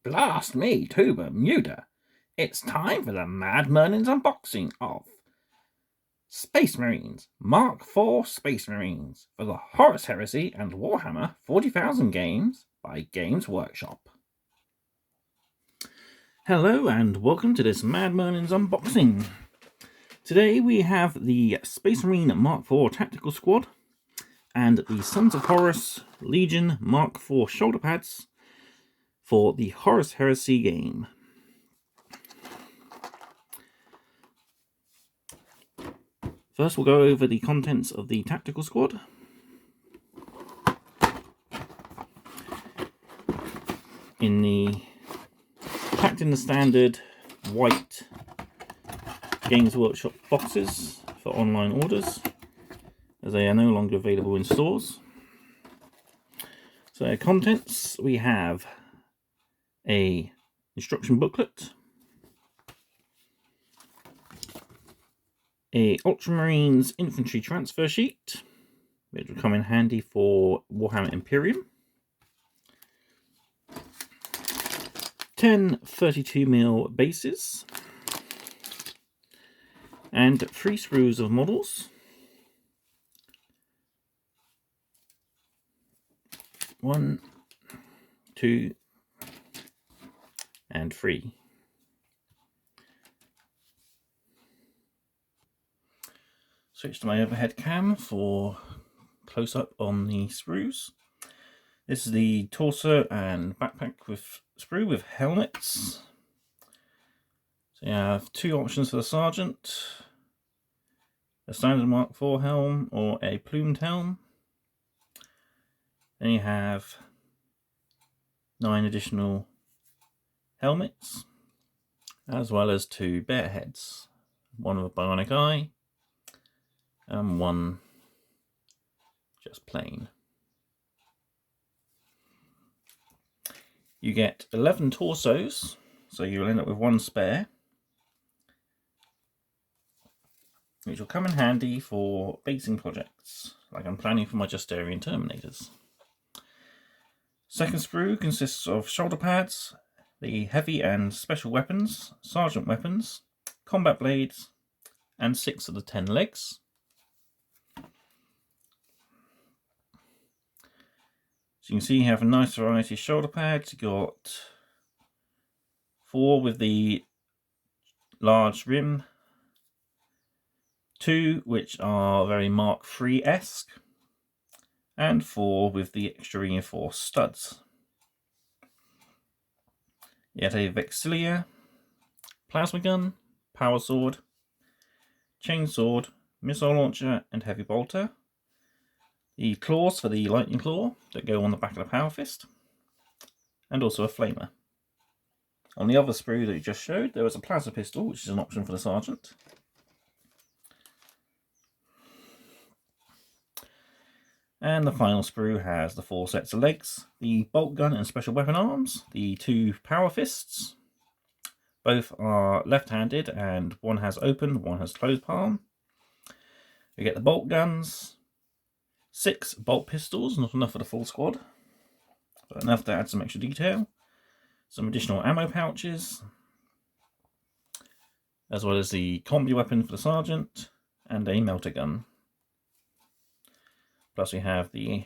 Blast me to Bermuda! It's time for the Mad Merlins unboxing of Space Marines, Mk4 Space Marines for the Horus Heresy and Warhammer 40,000 games by Games Workshop. Hello and welcome to this Mad Merlins unboxing. Today we have the Space Marine Mk4 Tactical Squad and the Sons of Horus Legion Mk4 shoulder pads for the Horus Heresy game. First we'll go over the contents of the Tactical Squad. Packed in the standard white Games Workshop boxes for online orders, as they are no longer available in stores. So contents, we have a instruction booklet, a Ultramarines infantry transfer sheet, which will come in handy for Warhammer Imperium, 10 32mm bases, and 3 sprues of models. 1, 2, and 3. Switch to my overhead cam for close-up on the sprues. This is the torso and backpack with sprue with helmets. So you have 2 options for the Sergeant: a standard Mk4 helm or a plumed helm. Then you have 9 additional helmets, as well as 2 bear heads, one with a bionic eye and one just plain. You get 11 torsos, so you'll end up with 1 spare, which will come in handy for basing projects, like I'm planning for my Justarian Terminators. Second sprue consists of shoulder pads, the heavy and special weapons, sergeant weapons, combat blades, and 6 of the 10 legs. So you can see you have a nice variety of shoulder pads. You've got 4 with the large rim, 2 which are very Mark III-esque, and 4 with the extra reinforced studs. You have a Vexilia, plasma gun, power sword, chain sword, missile launcher, and heavy bolter. The claws for the lightning claw that go on the back of the power fist, and also a flamer. On the other sprue that you just showed, there was a plasma pistol, which is an option for the Sergeant. And the final sprue has the 4 sets of legs, the bolt gun and special weapon arms, the 2 power fists. Both are left-handed and one has open, one has closed palm. We get the bolt guns, 6 bolt pistols, not enough for the full squad, but enough to add some extra detail. Some additional ammo pouches, as well as the combi weapon for the Sergeant and a melter gun. Plus we have the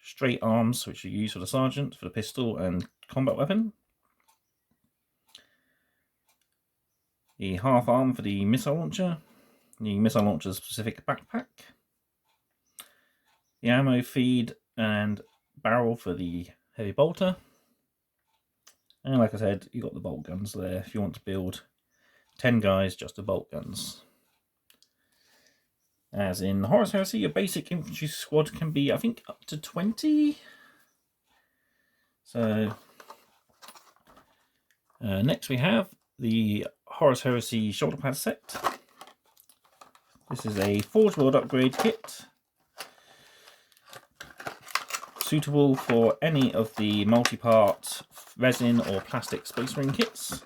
straight arms, which are used for the Sergeant for the pistol and combat weapon. The half arm for the missile launcher. The missile launcher's specific backpack. The ammo feed and barrel for the heavy bolter. And like I said, you've got the bolt guns there if you want to build 10 guys just with bolt guns. As in Horus Heresy, your basic infantry squad can be, I think, up to 20. So, next we have the Horus Heresy shoulder pad set. This is a Forge World upgrade kit, suitable for any of the multi-part resin or plastic Space Marine kits.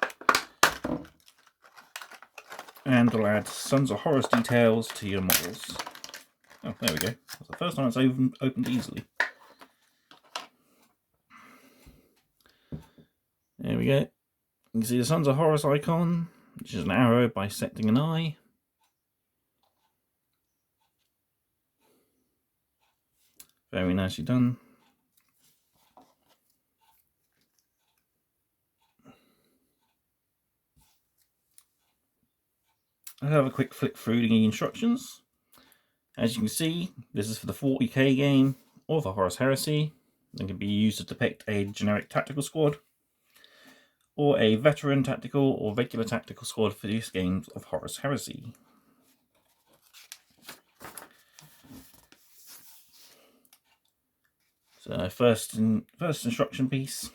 And we'll add Sons of Horus details to your models. Oh, there we go. That's the first time it's opened easily. There we go. You can see the Sons of Horus icon, which is an arrow bisecting an eye. Very nicely done. I'll have a quick flick through the instructions. As you can see, this is for the 40k game or the Horus Heresy. It can be used to depict a generic tactical squad or a veteran tactical or regular tactical squad for these games of Horus Heresy. So first instruction piece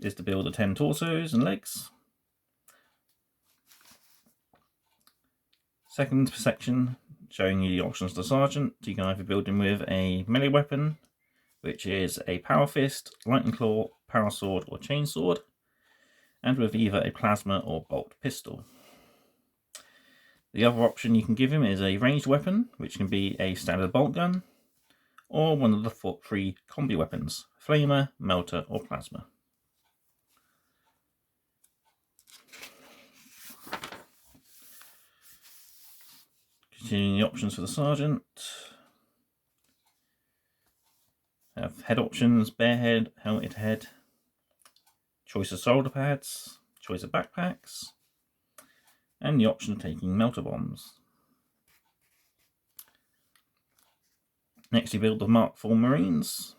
is to build the 10 torsos and legs. Second section showing you the options to Sergeant. You can either build him with a melee weapon, which is a Power Fist, Lightning Claw, Power Sword or Chainsword, and with either a Plasma or Bolt Pistol. The other option you can give him is a ranged weapon, which can be a standard bolt gun, or one of the 3 combi weapons, Flamer, Melter or Plasma. Continuing the options for the Sergeant. Have head options, bare head, helmeted head, choice of shoulder pads, choice of backpacks, and the option of taking melter bombs. Next you build the Mk4 Marines.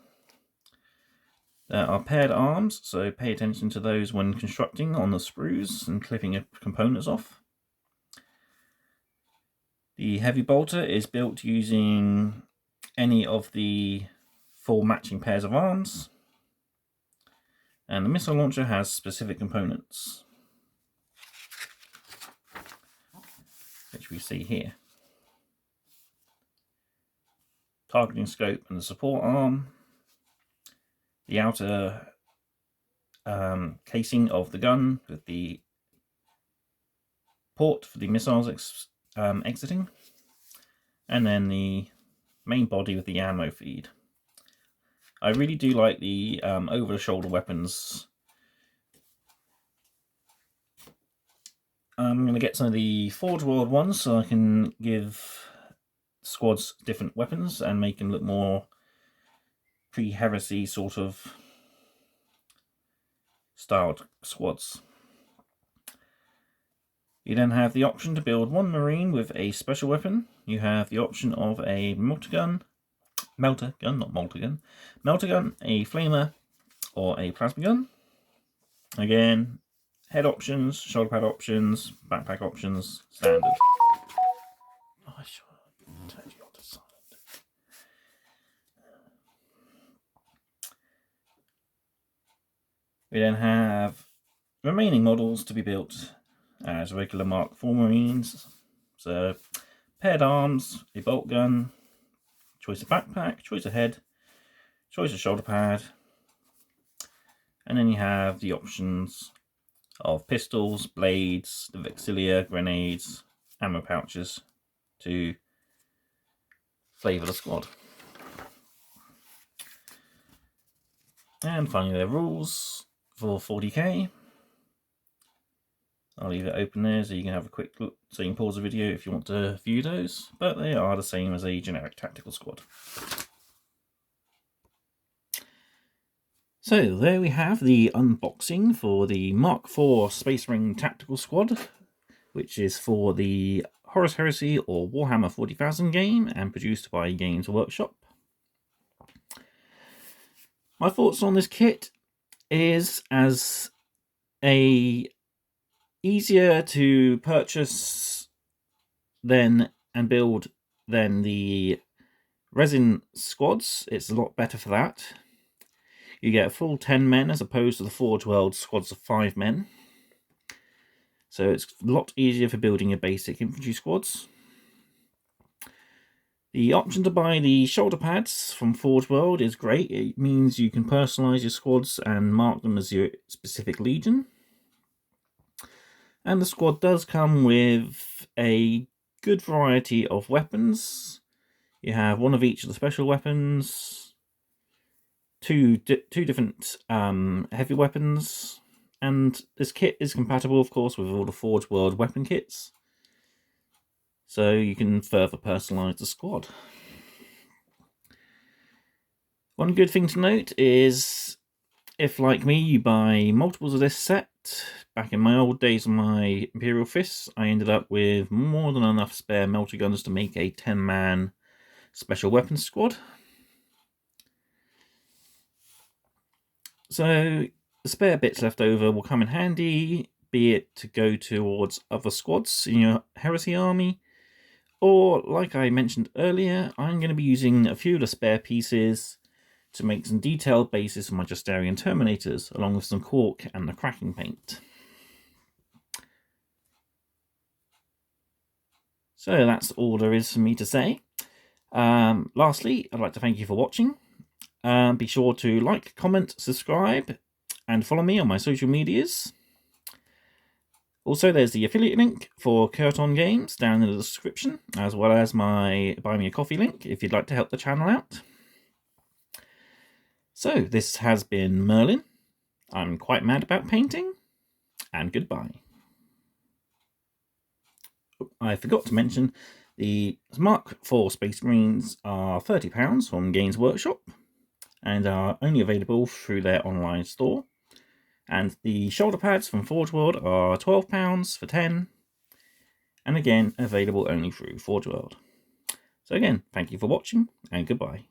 There are paired arms, so pay attention to those when constructing on the sprues and clipping components off. The heavy bolter is built using any of the 4 matching pairs of arms, and the missile launcher has specific components, which we see here. Targeting scope and the support arm, the outer casing of the gun with the port for the missiles exiting, and then the main body with the ammo feed. I really do like the over-the-shoulder weapons. I'm going to get some of the Forge World ones so I can give squads different weapons and make them look more pre-heresy sort of styled squads. You then have the option to build 1 Marine with a special weapon. You have the option of a melter gun, a flamer, or a plasma gun. Again, head options, shoulder pad options, backpack options, standard. Oh, I should turn you on to silent. We then have remaining models to be built as regular Mk4 Marines. So, paired arms, a bolt gun, choice of backpack, choice of head, choice of shoulder pad, and then you have the options of pistols, blades, the Vexilia, grenades, ammo pouches to flavour the squad. And finally, their rules for 40k. I'll leave it open there so you can have a quick look, so you can pause the video if you want to view those, but they are the same as a generic tactical squad. So there we have the unboxing for the Mk4 Space Marine Tactical Squad, which is for the Horus Heresy or Warhammer 40,000 game and produced by Games Workshop. My thoughts on this kit is as a easier to purchase and build than the resin squads. It's a lot better for that. You get a full 10 men as opposed to the Forge World squads of 5 men. So it's a lot easier for building your basic infantry squads. The option to buy the shoulder pads from Forge World is great. It means you can personalise your squads and mark them as your specific legion. And the squad does come with a good variety of weapons. You have 1 of each of the special weapons, two different heavy weapons, And this kit is compatible, of course, with all the Forge World weapon kits, so you can further personalise the squad. One good thing to note is, if like me you buy multiples of this set, back in my old days of my Imperial Fists, I ended up with more than enough spare melter guns to make a 10-man special weapons squad. So the spare bits left over will come in handy, be it to go towards other squads in your Heresy army, or like I mentioned earlier, I'm going to be using a few of the spare pieces to make some detailed bases for my Justarian Terminators, along with some cork and the cracking paint. So that's all there is for me to say. Lastly, I'd like to thank you for watching. Be sure to like, comment, subscribe, and follow me on my social medias. Also, there's the affiliate link for Curton Games down in the description, as well as my Buy Me a Coffee link if you'd like to help the channel out. So, this has been Merlin. I'm quite mad about painting, and goodbye. I forgot to mention, the Mk4 Space Marines are £30 from Games Workshop, and are only available through their online store. And the shoulder pads from Forge World are £12 for 10, and again available only through Forge World. So again, thank you for watching, and goodbye.